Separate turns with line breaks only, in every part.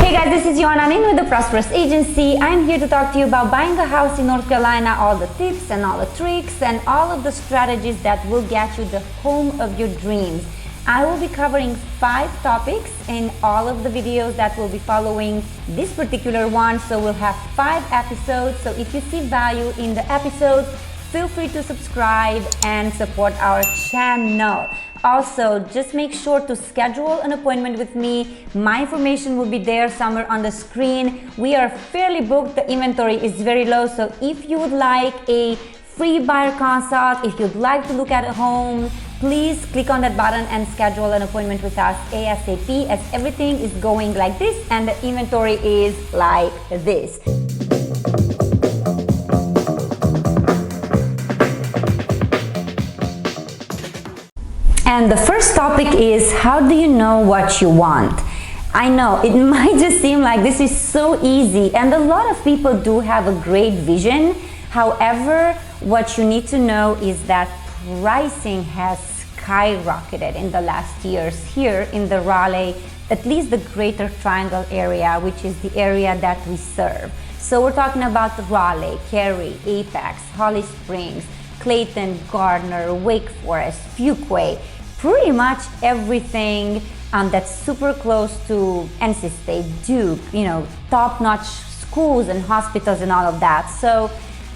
Hey guys, this is Yoana Nin with the Prosperous Agency. I'm here to talk to you about buying a house in North Carolina, all the tips and all the tricks and all of the strategies that will get you the home of your dreams. I will be covering 5 topics in all of the videos that will be following this particular one. So we'll have 5 episodes. So if you see value in the episodes, feel free to subscribe and support our channel. Also, just make sure to schedule an appointment with me. My information will be there somewhere on the screen. We are fairly booked. The inventory is very low. So if you would like a free buyer consult, if you'd like to look at a home, please click on that button and schedule an appointment with us ASAP, as everything is going like this and the inventory is like this. And the first topic is, how do you know what you want? I know it might just seem like this is so easy, and a lot of people do have a great vision. However, what you need to know is that pricing has skyrocketed in the last years here in the Raleigh, at least the Greater Triangle area, which is the area that we serve. So we're talking about Raleigh, Cary, Apex, Holly Springs, Clayton, Gardner, Wake Forest, Fuquay, pretty much everything that's super close to NC State, Duke, top-notch schools and hospitals and all of that. So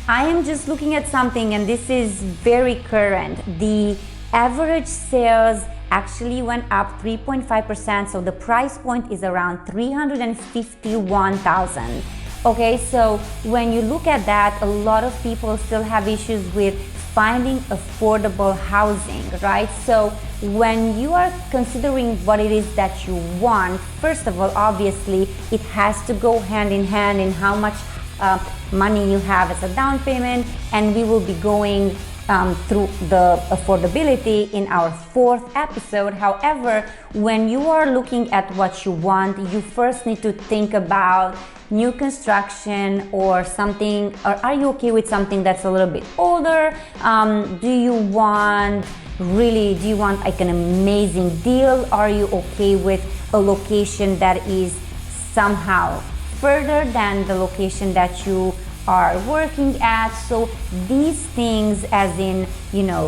I am just looking at something, and this is very current. The average sales actually went up 3.5%, so the price point is around $351,000. Okay, so when you look at that, a lot of people still have issues with finding affordable housing, right? So when you are considering what it is that you want, first of all, obviously, it has to go hand in hand in how much money you have as a down payment, and we will be going through the affordability in our 4th episode. However, when you are looking at what you want, you first need to think about new construction or something, or are you okay with something that's a little bit older? Do you want like an amazing deal? Are you okay with a location that is somehow further than the location that you are working at? So these things, as in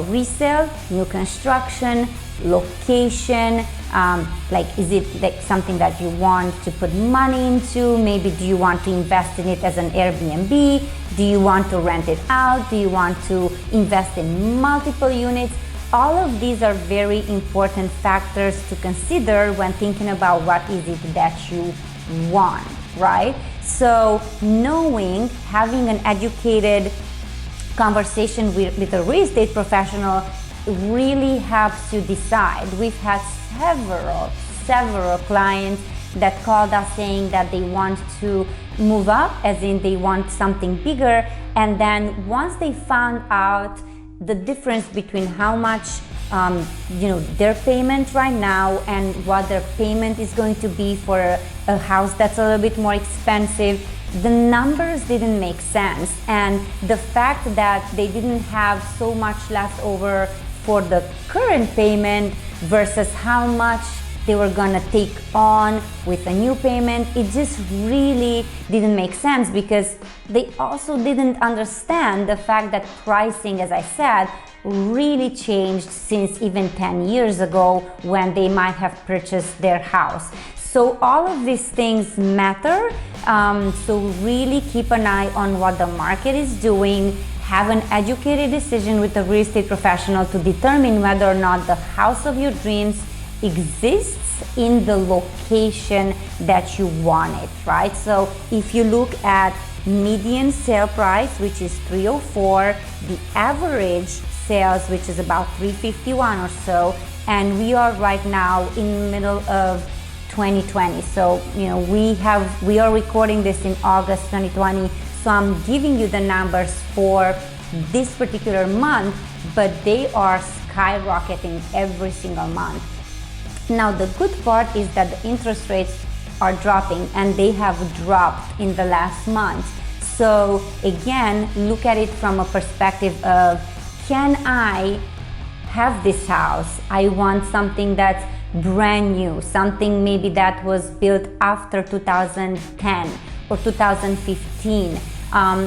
resale, new construction, location, like, is it like something that you want to put money into? Maybe do you want to invest in it as an Airbnb? Do you want to rent it out? Do you want to invest in multiple units? All of these are very important factors to consider when thinking about what is it that you want, right? So having an educated conversation with a real estate professional really helps you decide. We've had several clients that called us saying that they want to move up, as in they want something bigger, and then once they found out the difference between how much their payment right now and what their payment is going to be for a house that's a little bit more expensive, the numbers didn't make sense. And the fact that they didn't have so much left over for the current payment versus how much they were gonna take on with a new payment, it just really didn't make sense, because they also didn't understand the fact that pricing, as I said, really changed since even 10 years ago when they might have purchased their house. So all of these things matter. So really keep an eye on what the market is doing. Have an educated decision with a real estate professional to determine whether or not the house of your dreams exists in the location that you want it, right? So if you look at median sale price, which is 304, the average sales, which is about 351 or so, and we are right now in the middle of 2020. So we are recording this in August 2020. So I'm giving you the numbers for this particular month, but they are skyrocketing every single month. Now the good part is that the interest rates are dropping, and they have dropped in the last month. So again, look at it from a perspective of, can I have this house? I want something that's brand new, something maybe that was built after 2010 or 2015.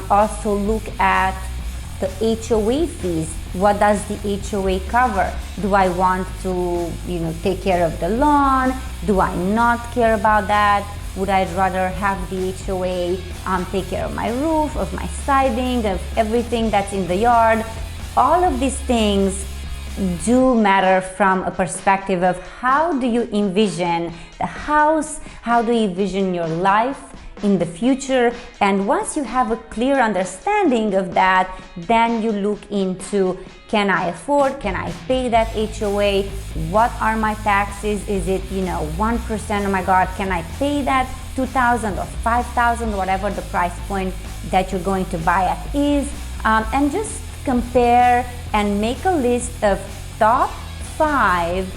Also look at the HOA fees. What does the HOA cover? Do I want to, take care of the lawn? Do I not care about that? Would I rather have the HOA take care of my roof, of my siding, of everything that's in the yard? All of these things do matter from a perspective of how do you envision the house, how do you envision your life in the future. And once you have a clear understanding of that, then you look into, can I afford, can I pay that HOA? What are my taxes? Is it 1%? Oh my God, can I pay that 2,000 or 5,000, whatever the price point that you're going to buy at is? And just compare and make a list of top 5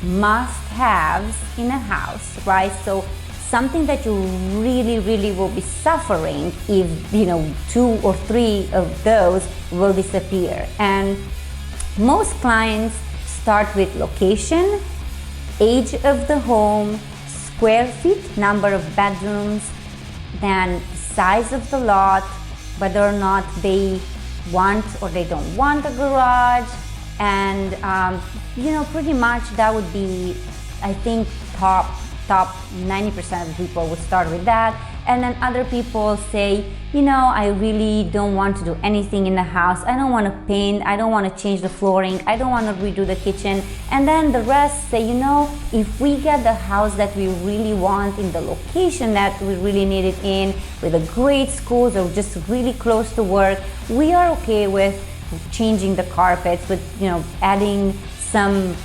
must-haves in a house, right? So something that you really will be suffering if 2 or 3 of those will disappear. And most clients start with location, age of the home, square feet, number of bedrooms, then size of the lot, whether or not they want or they don't want a garage, and pretty much that would be, I think, top 90% of the people would start with that. And then other people say, I really don't want to do anything in the house. I don't want to paint. I don't want to change the flooring. I don't want to redo the kitchen. And then the rest say, if we get the house that we really want in the location that we really need it in, with a great schools or just really close to work, we are okay with changing the carpets, with adding some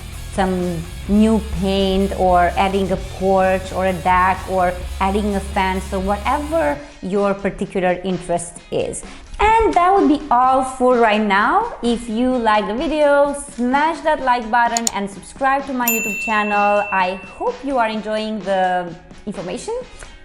new paint, or adding a porch or a deck, or adding a fence, or whatever your particular interest is. And that would be all for right now. If you like the video, smash that like button and subscribe to my YouTube channel. I hope you are enjoying the information,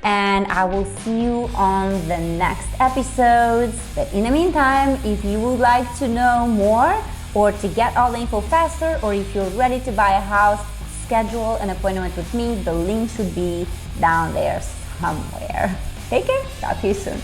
and I will see you on the next episodes. But in the meantime, if you would like to know more, or to get all the info faster, or if you're ready to buy a house, schedule an appointment with me. The link should be down there somewhere. Take care. Talk to you soon.